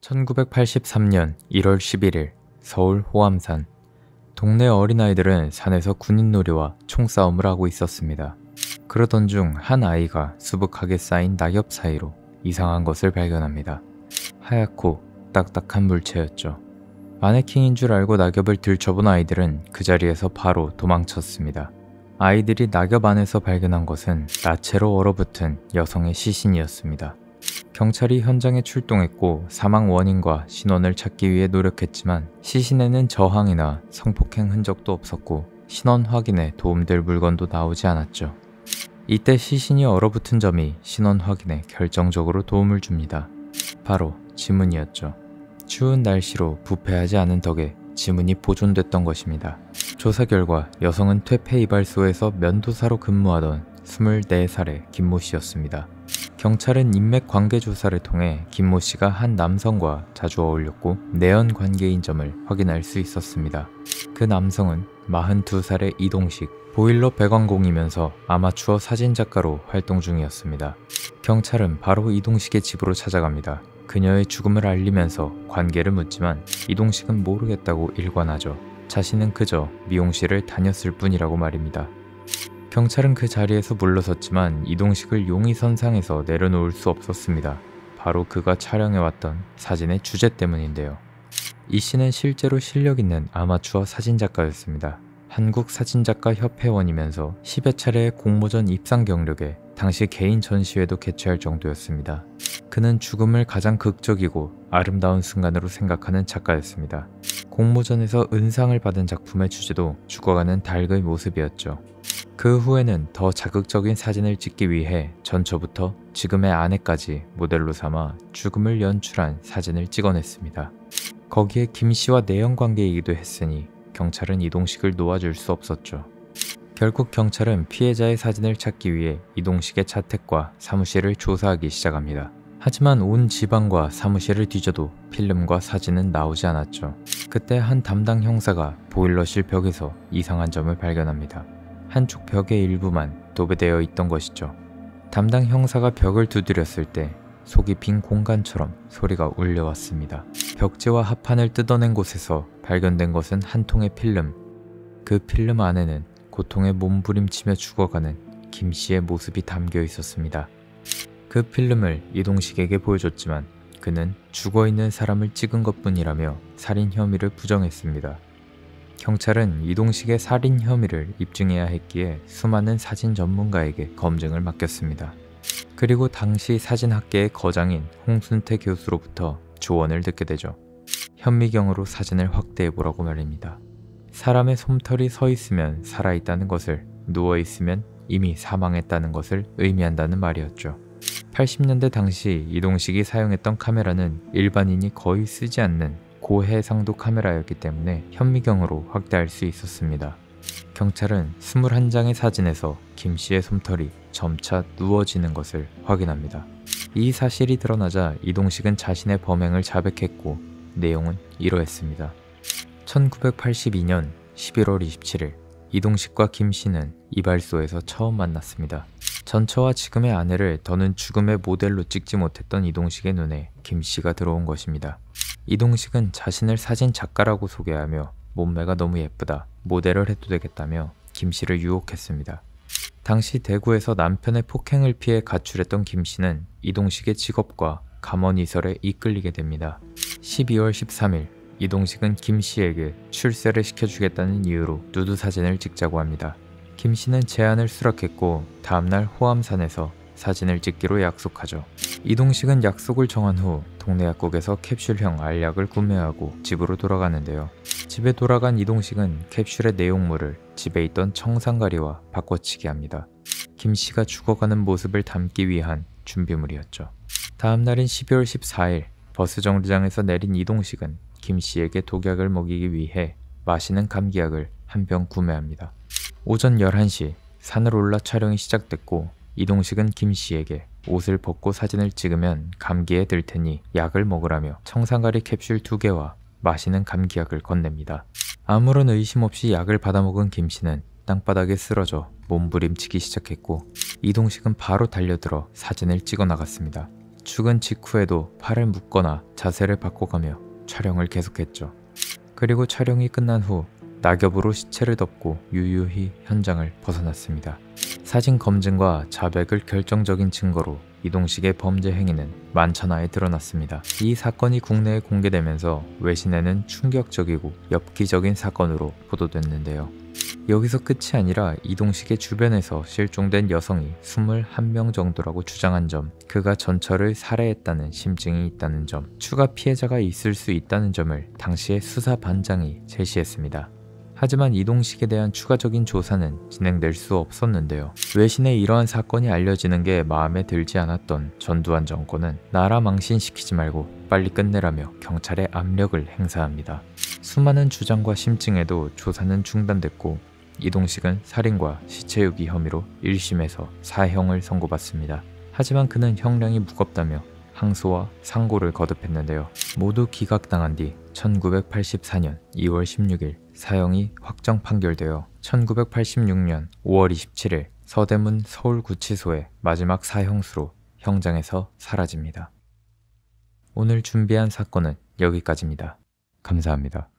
1983년 1월 11일 서울 호암산. 동네 어린아이들은 산에서 군인놀이와 총싸움을 하고 있었습니다. 그러던 중 한 아이가 수북하게 쌓인 낙엽 사이로 이상한 것을 발견합니다. 하얗고 딱딱한 물체였죠. 마네킹인 줄 알고 낙엽을 들춰본 아이들은 그 자리에서 바로 도망쳤습니다. 아이들이 낙엽 안에서 발견한 것은 나체로 얼어붙은 여성의 시신이었습니다. 경찰이 현장에 출동했고 사망 원인과 신원을 찾기 위해 노력했지만 시신에는 저항이나 성폭행 흔적도 없었고 신원 확인에 도움될 물건도 나오지 않았죠. 이때 시신이 얼어붙은 점이 신원 확인에 결정적으로 도움을 줍니다. 바로 지문이었죠. 추운 날씨로 부패하지 않은 덕에 지문이 보존됐던 것입니다. 조사 결과 여성은 퇴폐 이발소에서 면도사로 근무하던 24살의 김모 씨였습니다. 경찰은 인맥 관계 조사를 통해 김모 씨가 한 남성과 자주 어울렸고 내연 관계인 점을 확인할 수 있었습니다. 그 남성은 42살의 이동식, 보일러 배관공이면서 아마추어 사진작가로 활동 중이었습니다. 경찰은 바로 이동식의 집으로 찾아갑니다. 그녀의 죽음을 알리면서 관계를 묻지만 이동식은 모르겠다고 일관하죠. 자신은 그저 미용실을 다녔을 뿐이라고 말입니다. 경찰은 그 자리에서 물러섰지만 이동식을 용의선상에서 내려놓을 수 없었습니다. 바로 그가 촬영해왔던 사진의 주제 때문인데요. 이 씨는 실제로 실력 있는 아마추어 사진작가였습니다. 한국사진작가협회원이면서 10여 차례의 공모전 입상 경력에 당시 개인 전시회도 개최할 정도였습니다. 그는 죽음을 가장 극적이고 아름다운 순간으로 생각하는 작가였습니다. 공모전에서 은상을 받은 작품의 주제도 죽어가는 닭의 모습이었죠. 그 후에는 더 자극적인 사진을 찍기 위해 전처부터 지금의 아내까지 모델로 삼아 죽음을 연출한 사진을 찍어냈습니다. 거기에 김 씨와 내연관계이기도 했으니 경찰은 이동식을 놓아줄 수 없었죠. 결국 경찰은 피해자의 사진을 찾기 위해 이동식의 자택과 사무실을 조사하기 시작합니다. 하지만 온 집안과 사무실을 뒤져도 필름과 사진은 나오지 않았죠. 그때 한 담당 형사가 보일러실 벽에서 이상한 점을 발견합니다. 한쪽 벽의 일부만 도배되어 있던 것이죠. 담당 형사가 벽을 두드렸을 때 속이 빈 공간처럼 소리가 울려왔습니다. 벽지와 합판을 뜯어낸 곳에서 발견된 것은 한 통의 필름. 그 필름 안에는 고통에 몸부림치며 죽어가는 김 씨의 모습이 담겨 있었습니다. 그 필름을 이동식에게 보여줬지만 그는 죽어있는 사람을 찍은 것뿐이라며 살인 혐의를 부정했습니다. 경찰은 이동식의 살인 혐의를 입증해야 했기에 수많은 사진 전문가에게 검증을 맡겼습니다. 그리고 당시 사진학계의 거장인 홍순태 교수로부터 조언을 듣게 되죠. 현미경으로 사진을 확대해보라고 말입니다. 사람의 솜털이 서 있으면 살아있다는 것을, 누워있으면 이미 사망했다는 것을 의미한다는 말이었죠. 80년대 당시 이동식이 사용했던 카메라는 일반인이 거의 쓰지 않는 고해상도 카메라였기 때문에 현미경으로 확대할 수 있었습니다. 경찰은 21장의 사진에서 김 씨의 솜털이 점차 누워지는 것을 확인합니다. 이 사실이 드러나자 이동식은 자신의 범행을 자백했고 내용은 이러했습니다. 1982년 11월 27일 이동식과 김 씨는 이발소에서 처음 만났습니다. 전처와 지금의 아내를 더는 죽음의 모델로 찍지 못했던 이동식의 눈에 김 씨가 들어온 것입니다. 이동식은 자신을 사진 작가라고 소개하며 몸매가 너무 예쁘다, 모델을 해도 되겠다며 김 씨를 유혹했습니다. 당시 대구에서 남편의 폭행을 피해 가출했던 김 씨는 이동식의 직업과 감언이설에 이끌리게 됩니다. 12월 13일 이동식은 김 씨에게 출세를 시켜주겠다는 이유로 누드 사진을 찍자고 합니다. 김 씨는 제안을 수락했고 다음날 호암산에서 사진을 찍기로 약속하죠. 이동식은 약속을 정한 후 동네 약국에서 캡슐형 알약을 구매하고 집으로 돌아가는데요. 집에 돌아간 이동식은 캡슐의 내용물을 집에 있던 청산가리와 바꿔치기 합니다. 김 씨가 죽어가는 모습을 담기 위한 준비물이었죠. 다음날인 12월 14일 버스 정류장에서 내린 이동식은 김 씨에게 독약을 먹이기 위해 마시는 감기약을 한 병 구매합니다. 오전 11시 산을 올라 촬영이 시작됐고 이동식은 김 씨에게 옷을 벗고 사진을 찍으면 감기에 들 테니 약을 먹으라며 청산가리 캡슐 2개와 마시는 감기약을 건넵니다. 아무런 의심 없이 약을 받아먹은 김 씨는 땅바닥에 쓰러져 몸부림치기 시작했고 이동식은 바로 달려들어 사진을 찍어 나갔습니다. 죽은 직후에도 팔을 묶거나 자세를 바꿔가며 촬영을 계속했죠. 그리고 촬영이 끝난 후 낙엽으로 시체를 덮고 유유히 현장을 벗어났습니다. 사진 검증과 자백을 결정적인 증거로 이동식의 범죄 행위는 만천하에 드러났습니다. 이 사건이 국내에 공개되면서 외신에는 충격적이고 엽기적인 사건으로 보도됐는데요. 여기서 끝이 아니라 이동식의 주변에서 실종된 여성이 21명 정도라고 주장한 점, 그가 전처를 살해했다는 심증이 있다는 점, 추가 피해자가 있을 수 있다는 점을 당시의 수사반장이 제시했습니다. 하지만 이동식에 대한 추가적인 조사는 진행될 수 없었는데요. 외신에 이러한 사건이 알려지는 게 마음에 들지 않았던 전두환 정권은 나라 망신시키지 말고 빨리 끝내라며 경찰에 압력을 행사합니다. 수많은 주장과 심증에도 조사는 중단됐고 이동식은 살인과 시체 유기 혐의로 1심에서 사형을 선고받습니다. 하지만 그는 형량이 무겁다며 항소와 상고를 거듭했는데요. 모두 기각당한 뒤 1984년 2월 16일 사형이 확정 판결되어 1986년 5월 27일 서대문 서울구치소의 마지막 사형수로 형장에서 사라집니다. 오늘 준비한 사건은 여기까지입니다. 감사합니다.